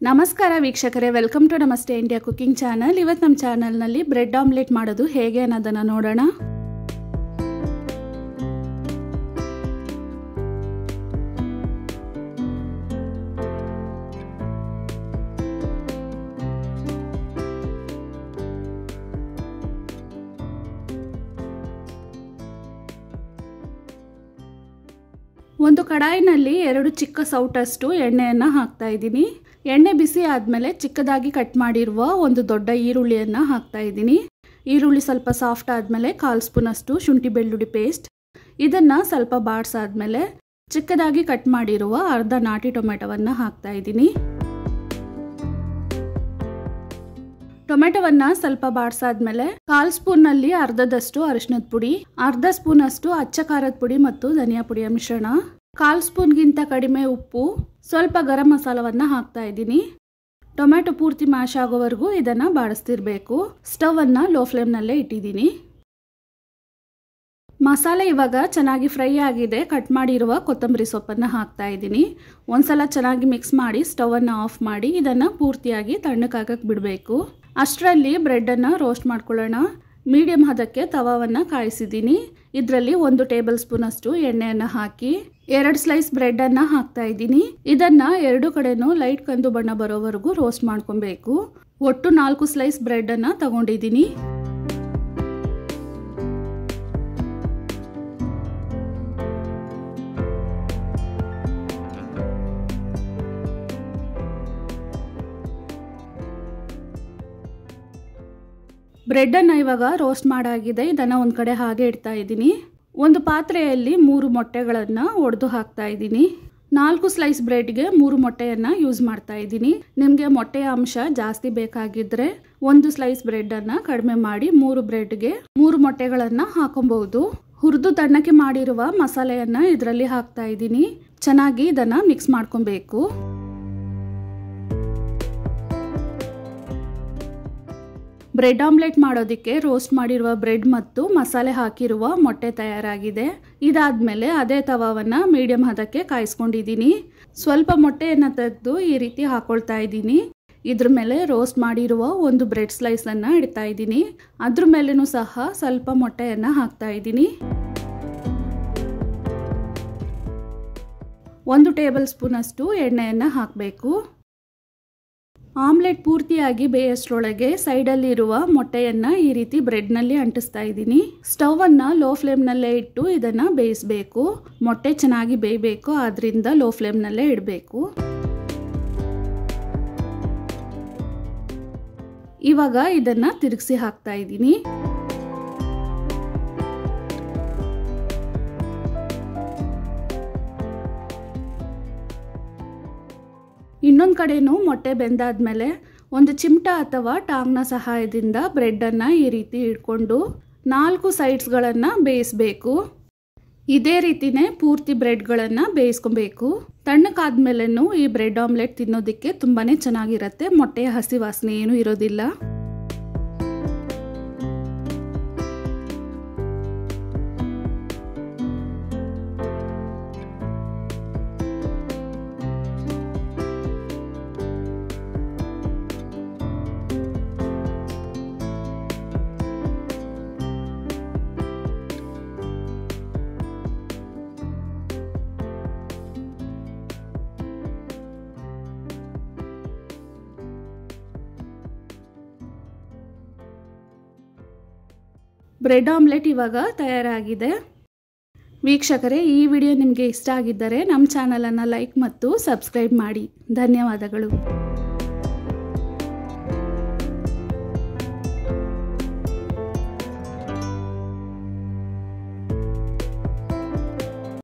ನಮಸ್ಕಾರ ವೀಕ್ಷಕರೇ, welcome to ನಮಸ್ತೆ ಇಂಡಿಯಾ ಕುಕಿಂಗ್ ಚಾನಲ್. ಇವತ್ತು ನಮ್ಮ ಚಾನಲ್ನಲ್ಲಿ ಬ್ರೆಡ್ ಆಮ್ಲೆಟ್ ಮಾಡೋದು ಹೇಗೆ ಅನ್ನೋದನ್ನು ನೋಡೋಣ. ಒಂದು ಕಡಾಯಿನಲ್ಲಿ 2 ಚಿಕ್ಕ ಸೌಟಷ್ಟು ಎಣ್ಣೆಯನ್ನು ಹಾಕ್ತಾ ಇದ್ದೀನಿ. ಎಣ್ಣೆ ಬಿಸಿ ಆದಮೇಲೆ ಚಿಕ್ಕದಾಗಿ ಕಟ್ ಮಾಡಿರುವ ಒಂದು ದೊಡ್ಡ ಈರುಳ್ಳಿಯನ್ನು ಹಾಕ್ತಾ ಇದ್ದೀನಿ. ಈರುಳ್ಳಿ ಸ್ವಲ್ಪ ಸಾಫ್ಟ್ ಆದಮೇಲೆ 1/4 ಸ್ಪೂನಷ್ಟು ಶುಂಠಿ ಬೆಳ್ಳುಳ್ಳಿ ಪೇಸ್ಟ್, ಇದನ್ನು ಸ್ವಲ್ಪ ಬಾಡಿಸಾದ್ಮೇಲೆ ಚಿಕ್ಕದಾಗಿ ಕಟ್ ಮಾಡಿರುವ ಅರ್ಧ ನಾಟಿ ಟೊಮೆಟೊವನ್ನು ಹಾಕ್ತಾ ಇದ್ದೀನಿ. ಟೊಮೆಟೊವನ್ನು ಸ್ವಲ್ಪ ಬಾಡಿಸಾದ್ಮೇಲೆ 1/4 ಸ್ಪೂನ್ನಲ್ಲಿ ಅರ್ಧದಷ್ಟು ಅರಿಶಿನದ ಪುಡಿ, ಅರ್ಧ ಸ್ಪೂನಷ್ಟು ಅಚ್ಚ ಖಾರದ ಪುಡಿ ಮತ್ತು ಧನಿಯಾ ಪುಡಿಯ ಮಿಶ್ರಣ, 1/4 ಸ್ಪೂನ್ಗಿಂತ ಕಡಿಮೆ ಉಪ್ಪು, ಸ್ವಲ್ಪ ಗರಂ ಮಸಾಲವನ್ನು ಹಾಕ್ತಾ ಇದ್ದೀನಿ. ಟೊಮೆಟೊ ಪೂರ್ತಿ ಮ್ಯಾಶ್ ಆಗೋವರೆಗೂ ಇದನ್ನು ಬಾಡಿಸ್ತಿರ್ಬೇಕು. ಸ್ಟವನ್ನು ಲೋ ಫ್ಲೇಮ್ನಲ್ಲೇ ಇಟ್ಟಿದ್ದೀನಿ. ಮಸಾಲೆ ಇವಾಗ ಚೆನ್ನಾಗಿ ಫ್ರೈ ಆಗಿದೆ. ಕಟ್ ಮಾಡಿರುವ ಕೊತ್ತಂಬರಿ ಸೊಪ್ಪನ್ನು ಹಾಕ್ತಾ ಇದ್ದೀನಿ. ಒಂದ್ಸಲ ಚೆನ್ನಾಗಿ ಮಿಕ್ಸ್ ಮಾಡಿ ಸ್ಟವನ್ನು ಆಫ್ ಮಾಡಿ ಇದನ್ನು ಪೂರ್ತಿಯಾಗಿ ತಣ್ಣಕ್ಕಾಗಕ್ಕೆ ಬಿಡಬೇಕು. ಅಷ್ಟರಲ್ಲಿ ಬ್ರೆಡ್ಡನ್ನು ರೋಸ್ಟ್ ಮಾಡ್ಕೊಳ್ಳೋಣ. ಮೀಡಿಯಂ ಹದಕ್ಕೆ ತವಾವನ್ನು ಕಾಯಿಸಿದ್ದೀನಿ. ಇದರಲ್ಲಿ 1 ಟೇಬಲ್ ಸ್ಪೂನಷ್ಟು ಎಣ್ಣೆಯನ್ನು ಹಾಕಿ 2 ಸ್ಲೈಸ್ ಬ್ರೆಡ್ಡನ್ನು ಹಾಕ್ತಾ ಇದ್ದೀನಿ. ಇದನ್ನು 2 ಕಡೆನೂ ಲೈಟ್ ಕಂದು ಬಣ್ಣ ಬರೋವರೆಗೂ ರೋಸ್ಟ್ ಮಾಡ್ಕೊಬೇಕು. ಒಟ್ಟು 4 ಸ್ಲೈಸ್ ಬ್ರೆಡ್ಡನ್ನು ತಗೊಂಡಿದ್ದೀನಿ. ಬ್ರೆಡ್ಡನ್ನು ಇವಾಗ ರೋಸ್ಟ್ ಮಾಡಾಗಿದೆ. ಇದನ್ನು ಒಂದು ಕಡೆ ಹಾಗೆ ಇಡ್ತಾ ಇದ್ದೀನಿ. ಒಂದು ಪಾತ್ರೆಯಲ್ಲಿ 3 ಮೊಟ್ಟೆಗಳನ್ನು ಒಡೆದು ಹಾಕ್ತಾ ಇದ್ದೀನಿ. 4 ಸ್ಲೈಸ್ ಬ್ರೆಡ್ಗೆ 3 ಮೊಟ್ಟೆಯನ್ನು ಯೂಸ್ ಮಾಡ್ತಾ ಇದ್ದೀನಿ. ನಿಮಗೆ ಮೊಟ್ಟೆಯ ಅಂಶ ಜಾಸ್ತಿ ಬೇಕಾಗಿದ್ದರೆ 1 ಸ್ಲೈಸ್ ಬ್ರೆಡ್ಡನ್ನು ಕಡಿಮೆ ಮಾಡಿ 3 ಬ್ರೆಡ್ಗೆ 3 ಮೊಟ್ಟೆಗಳನ್ನು ಹಾಕೊಬಹುದು. ಹುರಿದು ತಣ್ಣಕ್ಕೆ ಮಾಡಿರುವ ಮಸಾಲೆಯನ್ನು ಇದರಲ್ಲಿ ಹಾಕ್ತಾ ಇದ್ದೀನಿ. ಚೆನ್ನಾಗಿ ಇದನ್ನು ಮಿಕ್ಸ್ ಮಾಡ್ಕೊಬೇಕು. ಬ್ರೆಡ್ ಆಮ್ಲೆಟ್ ಮಾಡೋದಕ್ಕೆ ರೋಸ್ಟ್ ಮಾಡಿರುವ ಬ್ರೆಡ್ ಮತ್ತು ಮಸಾಲೆ ಹಾಕಿರುವ ಮೊಟ್ಟೆ ತಯಾರಾಗಿದೆ. ಇದಾದ್ಮೇಲೆ ಅದೇ ತವಾವನ್ನು ಮೀಡಿಯಂ ಹದಕ್ಕೆ ಕಾಯಿಸ್ಕೊಂಡಿದ್ದೀನಿ. ಸ್ವಲ್ಪ ಮೊಟ್ಟೆಯನ್ನು ತೆಗೆದು ಈ ರೀತಿ ಹಾಕೊಳ್ತಾ ಇದ್ದೀನಿ. ಇದ್ರ ಮೇಲೆ ರೋಸ್ಟ್ ಮಾಡಿರುವ ಒಂದು ಬ್ರೆಡ್ ಸ್ಲೈಸನ್ನು ಇಡ್ತಾ ಇದ್ದೀನಿ. ಅದ್ರ ಮೇಲೂ ಸಹ ಸ್ವಲ್ಪ ಮೊಟ್ಟೆಯನ್ನು ಹಾಕ್ತಾ ಇದ್ದೀನಿ. 1 ಟೇಬಲ್ ಸ್ಪೂನಷ್ಟು ಎಣ್ಣೆಯನ್ನು ಹಾಕಬೇಕು. ಆಮ್ಲೆಟ್ ಪೂರ್ತಿಯಾಗಿ ಬೇಯೋಷ್ಟರೊಳಗೆ ಸೈಡಲ್ಲಿರುವ ಮೊಟ್ಟೆಯನ್ನು ಈ ರೀತಿ ಬ್ರೆಡ್ನಲ್ಲಿ ಅಂಟಿಸ್ತಾ ಇದ್ದೀನಿ. ಸ್ಟವನ್ನು ಲೋ ಫ್ಲೇಮ್ನಲ್ಲೇ ಇಟ್ಟು ಇದನ್ನು ಬೇಯಿಸಬೇಕು. ಮೊಟ್ಟೆ ಚೆನ್ನಾಗಿ ಬೇಯಬೇಕು, ಆದ್ದರಿಂದ ಲೋ ಫ್ಲೇಮ್ನಲ್ಲೇ ಇಡಬೇಕು. ಇವಾಗ ಇದನ್ನು ತಿರುಗಿಸಿ ಹಾಕ್ತಾ ಇದ್ದೀನಿ. ಇನ್ನೊಂದು ಕಡೆನೂ ಮೊಟ್ಟೆ ಬೆಂದಾದ್ಮೇಲೆ ಒಂದು ಚಿಮಟ ಅಥವಾ ಟಾಂಗ್ನ ಸಹಾಯದಿಂದ ಬ್ರೆಡ್ಡನ್ನು ಈ ರೀತಿ ಇಟ್ಕೊಂಡು 4 ಸೈಡ್ಸ್ಗಳನ್ನು ಬೇಯಿಸಬೇಕು. ಇದೇ ರೀತಿನೇ ಪೂರ್ತಿ ಬ್ರೆಡ್ಗಳನ್ನು ಬೇಯಿಸ್ಕೊಬೇಕು. ತಣ್ಣಕ್ಕಾದ್ಮೇಲೆನೂ ಈ ಬ್ರೆಡ್ ಆಮ್ಲೆಟ್ ತಿನ್ನೋದಕ್ಕೆ ತುಂಬಾ ಚೆನ್ನಾಗಿರುತ್ತೆ. ಮೊಟ್ಟೆಯ ಹಸಿ ವಾಸನೆ ಏನೂ ಇರೋದಿಲ್ಲ. ಬ್ರೆಡ್ ಆಮ್ಲೆಟ್ ಇವಾಗ ತಯಾರಾಗಿದೆ. ವೀಕ್ಷಕರೇ, ಈ ವಿಡಿಯೋ ನಿಮಗೆ ಇಷ್ಟ ಆಗಿದ್ದರೆ ನಮ್ಮ ಚಾನಲನ್ನು ಲೈಕ್ ಮತ್ತು ಸಬ್ಸ್ಕ್ರೈಬ್ ಮಾಡಿ. ಧನ್ಯವಾದಗಳು.